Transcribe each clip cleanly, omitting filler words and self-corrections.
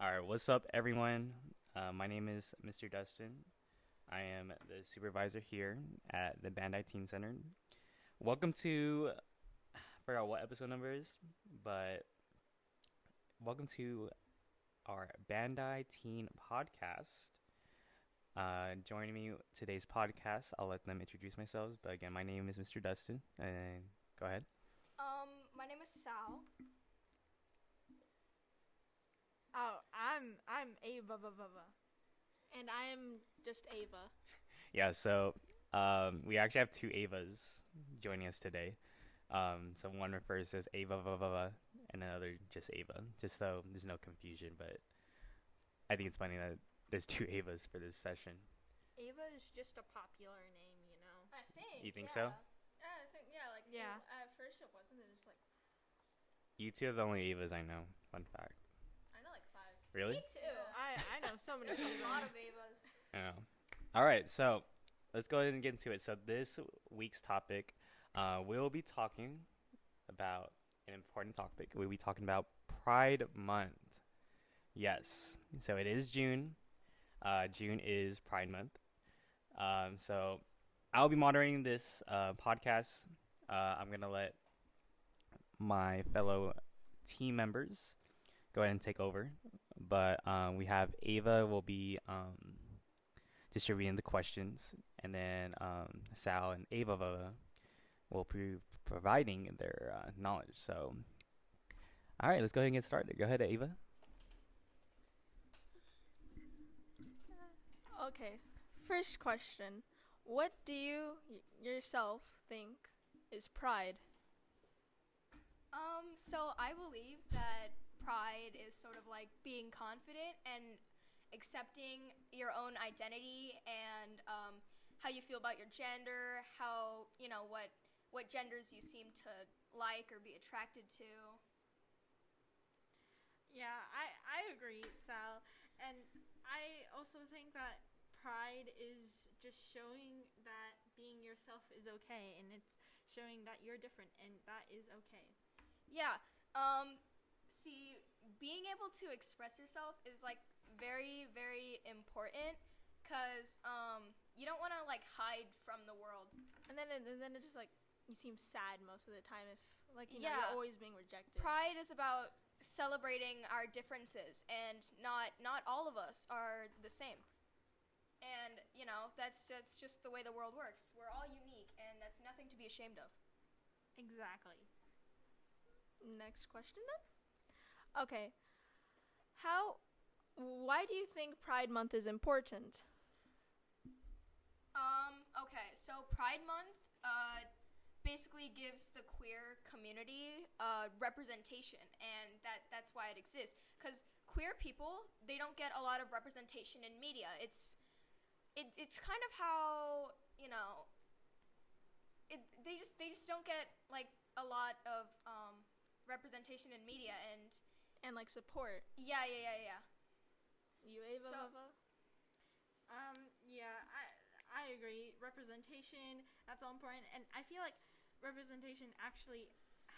All right, what's up, everyone? My name is Mr. Dustin. I am the supervisor here at the Bandai Teen Center. Welcome to, I forgot what episode number is, but welcome to our Bandai Teen podcast. Joining me today's podcast, I'll let them introduce themselves. But again, my name is Mr. Dustin, and go ahead. My name is Sal. Oh, I'm Ava, and I'm just Ava. Yeah, so we actually have two Avas joining us today. So one refers to as Ava, and another just Ava, just so there's no confusion. But I think it's funny that there's two Avas for this session. Ava is just a popular name, you know. I think. You think yeah. so? Yeah, I think like Yeah. At first it wasn't. It was like You two are the only Avas I know. Fun fact. I know like 5. Really? Me too. I know so many There's a lot of Avas. Avas. I know. All right, so let's go ahead and get into it. So this week's topic, we'll be talking about an important topic. We'll be talking about Pride Month. Yes. So it is June. June is Pride Month. So I'll be moderating this podcast. I'm going to let my fellow team members go ahead and take over. But we have Ava will be distributing the questions, and then Sal and Ava will be providing their knowledge. So, all right, let's go ahead and get started. Go ahead, Ava. Okay, first question. What do you yourself think is pride? So I believe that pride is sort of like being confident and accepting your own identity and how you feel about your gender, how what genders you seem to like or be attracted to. Yeah, I agree, Sal. And I also think that pride is just showing that being yourself is okay, and it's showing that you're different, and that is okay. Yeah. See, being able to express yourself is like very, very important because you don't want to like hide from the world. And then it's just like you seem sad most of the time if like you know Yeah. you're always being rejected. Pride is about celebrating our differences, and not all of us are the same. And that's just the way the world works. We're all unique, and that's nothing to be ashamed of. Exactly. Next question then. Okay. Why do you think Pride Month is important? Okay, so Pride Month basically gives the queer community representation, and that's why it exists. Because queer people, they don't get a lot of representation in media. It's kind of how they just don't get like a lot of representation in media, And like support. yeah. You Ava? So- Ava? Yeah, I agree. Representation, that's all important. And I feel like representation actually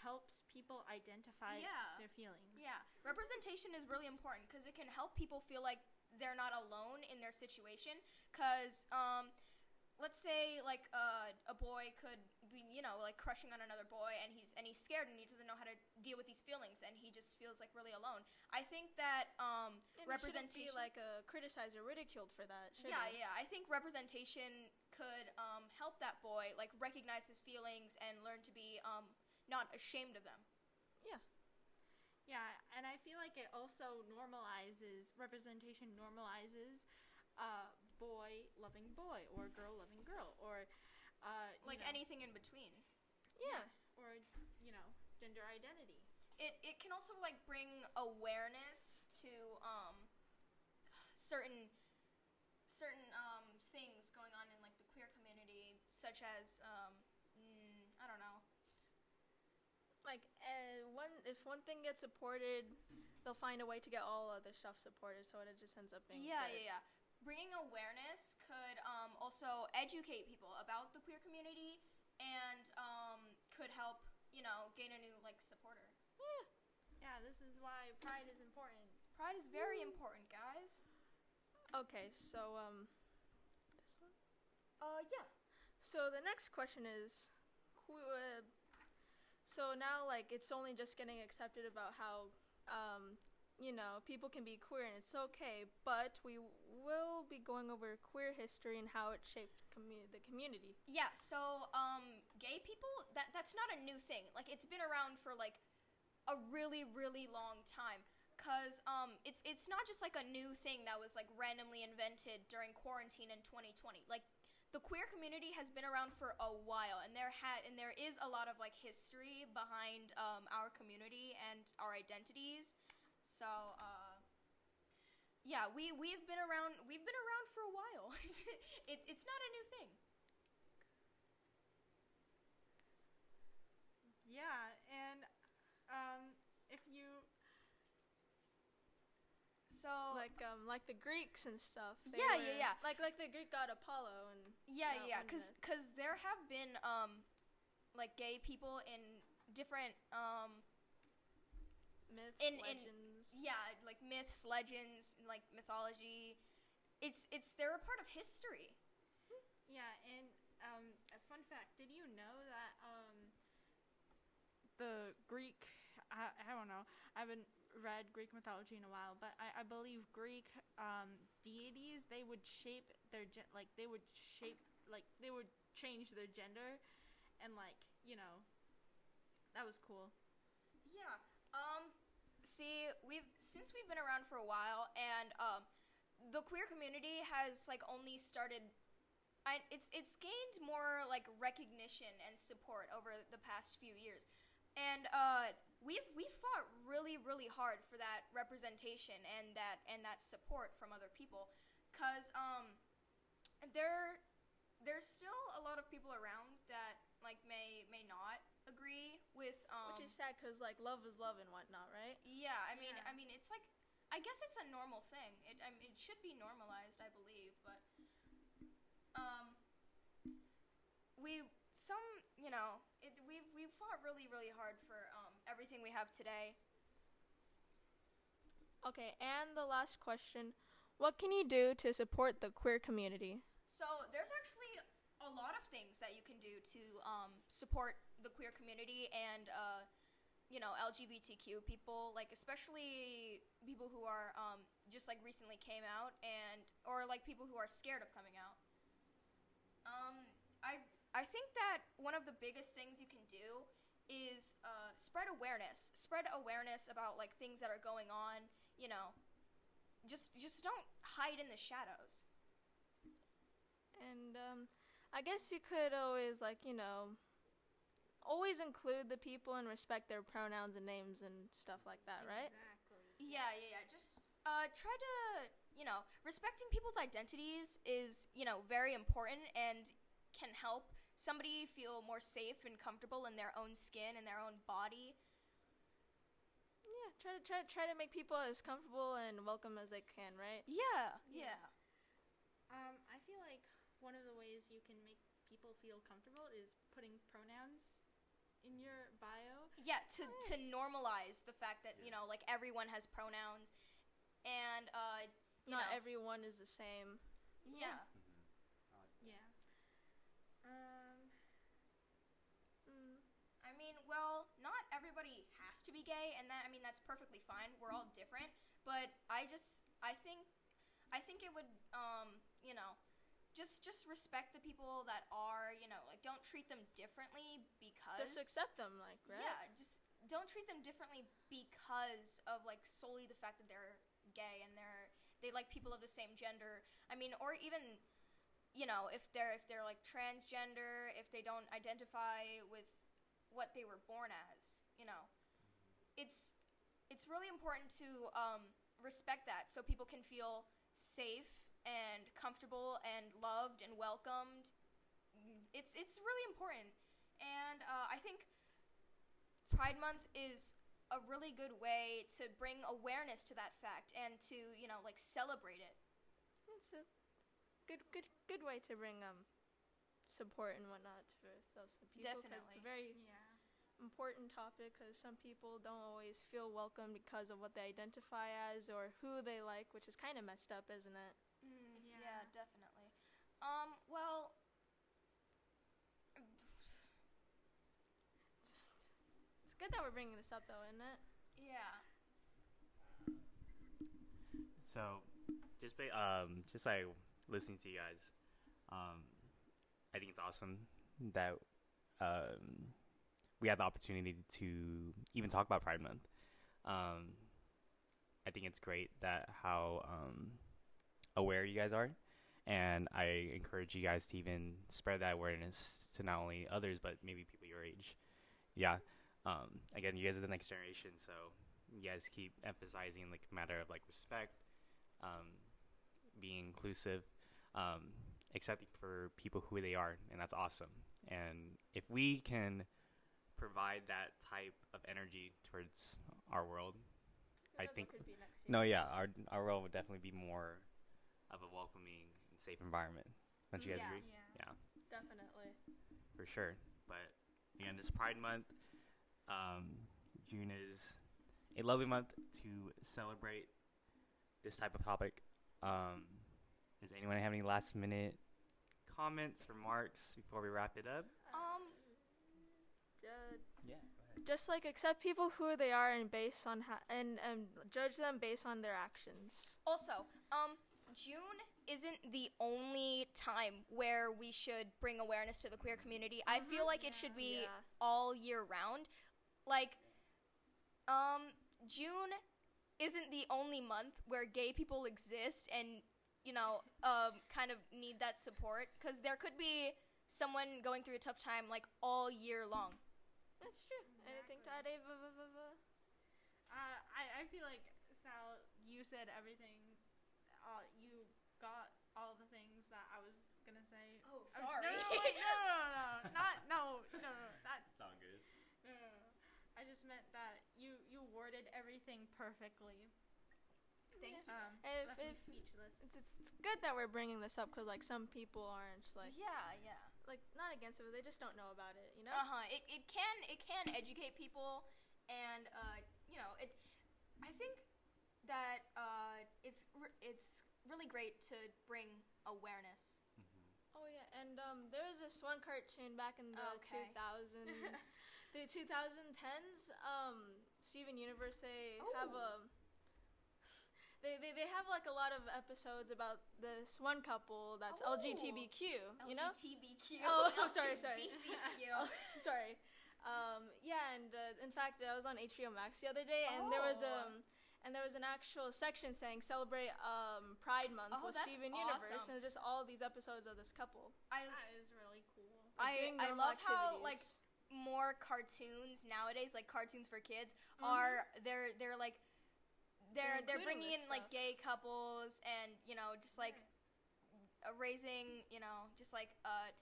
helps people identify Yeah. their feelings. Yeah, representation is really important because it can help people feel like they're not alone in their situation. Because let's say like a boy could be like crushing on another boy, and he's scared, and he doesn't know how to deal with these feelings, and he just feels like really alone. I think that And representation, you shouldn't be like criticized or ridiculed for that. Should yeah, you? yeah. I think representation could help that boy like recognize his feelings and learn to be not ashamed of them. Yeah, and I feel like it also representation normalizes boy loving boy or girl loving girl or Like anything in between. yeah, or gender identity. It can also like bring awareness to certain things going on in like the queer community, such as I don't know. Like if one thing gets supported, they'll find a way to get all other stuff supported, so it just ends up being Yeah, good. yeah, yeah. Bringing awareness could also educate people about the queer community, and could help gain a new like supporter. Yeah, this is why pride is important. Pride Pride is very important, guys. Okay, so this one. Yeah. So the next question is, so now like it's only just getting accepted about how people can be queer and it's okay, but we will be going over queer history and how it shaped the community. Yeah, so gay people, that's not a new thing. Like, it's been around for like a really, really long time. Cause it's not just like a new thing that was like randomly invented during quarantine in 2020. Like, the queer community has been around for a while, and there is a lot of like history behind our community and our identities. So yeah, we've been around for a while. It's not a new thing. Yeah, and if you So like the Greeks and stuff. Yeah. Like the Greek god Apollo and yeah, cause there have been like gay people in different myths, in legends. yeah, like myths, legends, like mythology. They're a part of history. Yeah, and a fun fact: did you know that the Greek? I don't know. I haven't read Greek mythology in a while, but I believe Greek deities, they would shape their they would change their gender, and that was cool. Yeah. See, since we've been around for a while, and the queer community has like only started. It's gained more like recognition and support over the past few years, and we've fought really, really hard for that representation and that support from other people, cause there's still a lot of people around that like may not agree with Which is sad because like love is love and whatnot, right? yeah, I mean Yeah. it's like, I guess it's a normal thing. It should be normalized, I believe, but we've fought really, really hard for everything we have today. Okay, and the last question: what can you do to support the queer community? So there's actually a lot of things that you can do to support the queer community and LGBTQ people, like especially people who are just like recently came out, or like people who are scared of coming out. I think that one of the biggest things you can do is spread awareness. Spread awareness about like things that are going on. Just don't hide in the shadows. And I guess you could always always include the people and respect their pronouns and names and stuff like that, right? Exactly. Yeah. Just try to, respecting people's identities is, very important and can help somebody feel more safe and comfortable in their own skin and their own body. Yeah, try to make people as comfortable and welcome as they can, right? Yeah. I feel like one of the ways you can make people feel comfortable is putting pronouns in your bio. Yeah, to normalize the fact that, like everyone has pronouns and, Not everyone is the same. Yeah. Yeah. I mean, well, not everybody has to be gay, and that's perfectly fine. We're all different, but I think it would, just respect the people that are, like don't treat them differently because. Just accept them, like, right? Yeah, just don't treat them differently because of like solely the fact that they're gay and they like people of the same gender. I mean, or even. If they're like transgender, if they don't identify with what they were born as, it's really important to respect that so people can feel safe and comfortable and loved and welcomed. It's really important, and I think Pride Month is a really good way to bring awareness to that fact and to celebrate it. It's a good way to bring support and whatnot for those people. 'Cause Definitely. it's very Yeah. important topic because some people don't always feel welcome because of what they identify as or who they like, which is kind of messed up, isn't it? Yeah, definitely. Well, It's good that we're bringing this up, though, isn't it? yeah. So, just like listening to you guys, I think it's awesome that we had the opportunity to even talk about Pride Month. I think it's great that how aware you guys are, and I encourage you guys to even spread that awareness to not only others but maybe people your age. Yeah. Again, you guys are the next generation, so you guys keep emphasizing like the matter of like respect, being inclusive, accepting for people who they are, and that's awesome. And if we can provide that type of energy towards our world, I think could be next year. no, yeah, our world would definitely be more of a welcoming and safe environment. Don't you guys Yeah. agree? Yeah. Yeah, Definitely. for sure. But again, this Pride Month, June is a lovely month to celebrate this type of topic. Does anyone have any last minute comments, remarks before we wrap it up? Yeah, go ahead. Just like accept people who they are and based on and judge them based on their actions. Also, June isn't the only time where we should bring awareness to the queer community. I feel like it should be Yeah. all year round. Like, June isn't the only month where gay people exist and, kind of need that support. Because there could be someone going through a tough time, like, all year long. That's true. Anything to add, Ava? I feel like, Sal, you said everything. You got all the things that I was gonna say. Oh, sorry. No, wait, no. That It's all good. no. I just meant that you worded everything perfectly. Thank you. If- Left me if- speechless. It's good that we're bringing this up because like some people aren't like Yeah. not against it, but they just don't know about it. You know. It can educate people, and I think that it's really great to bring awareness. Oh yeah, and there was this one cartoon back in the Okay. 2000s, the 2010s. Steven Universe they have Ooh. They have like a lot of episodes about this one couple that's Oh. LGBTQ. You know. LGBTQ. Oh, sorry. LGBTQ. Oh, sorry. Yeah, and in fact, I was on HBO Max the other day, and there was Oh. an actual section saying celebrate Pride Month Oh, with that's Steven Universe, awesome. and it's just all these episodes of this couple. I That is really cool. Like, doing I normal love how like activities. more cartoons nowadays, like cartoons for kids, Mhm. are they're like they're including bringing this in like stuff. gay couples and just like raising just like Like,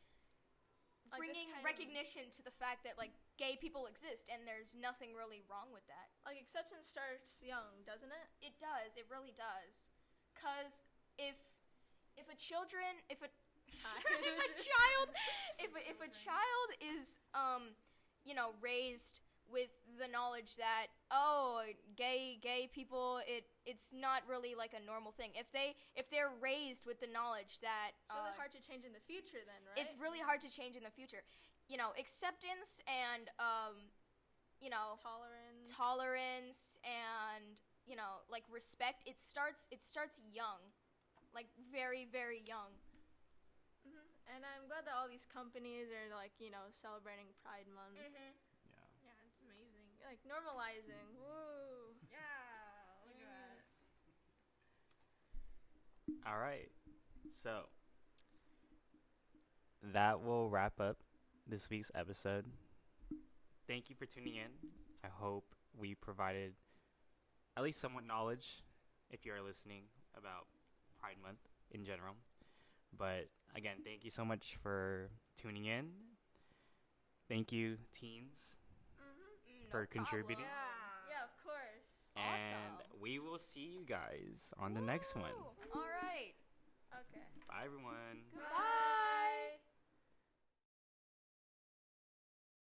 this bringing kind of- recognition to the fact that like gay people exist and there's nothing really wrong with that. Like acceptance starts young, doesn't it? It does. It really does. 'Cause if a children if a if a child is raised with the knowledge that gay people it's not really like a normal thing. If they're raised with the knowledge that It's really hard to change in the future, then, right? it's really hard to change in the future. Acceptance and tolerance and like respect. It starts young, like very very young. And I'm glad that all these companies are like celebrating Pride Month, Mm-hmm. Yeah. Yeah, it's amazing. like normalizing. Woo! Yeah, look at that. All right. So that will wrap up this week's episode. Thank you for tuning in. I hope we provided at least somewhat knowledge if you are listening about Pride Month in general. But again, thank you so much for tuning in. Thank you, teens, for contributing. Yeah, of course. And Awesome. we will see you guys on the next one. All right. Okay. Bye, everyone. Goodbye.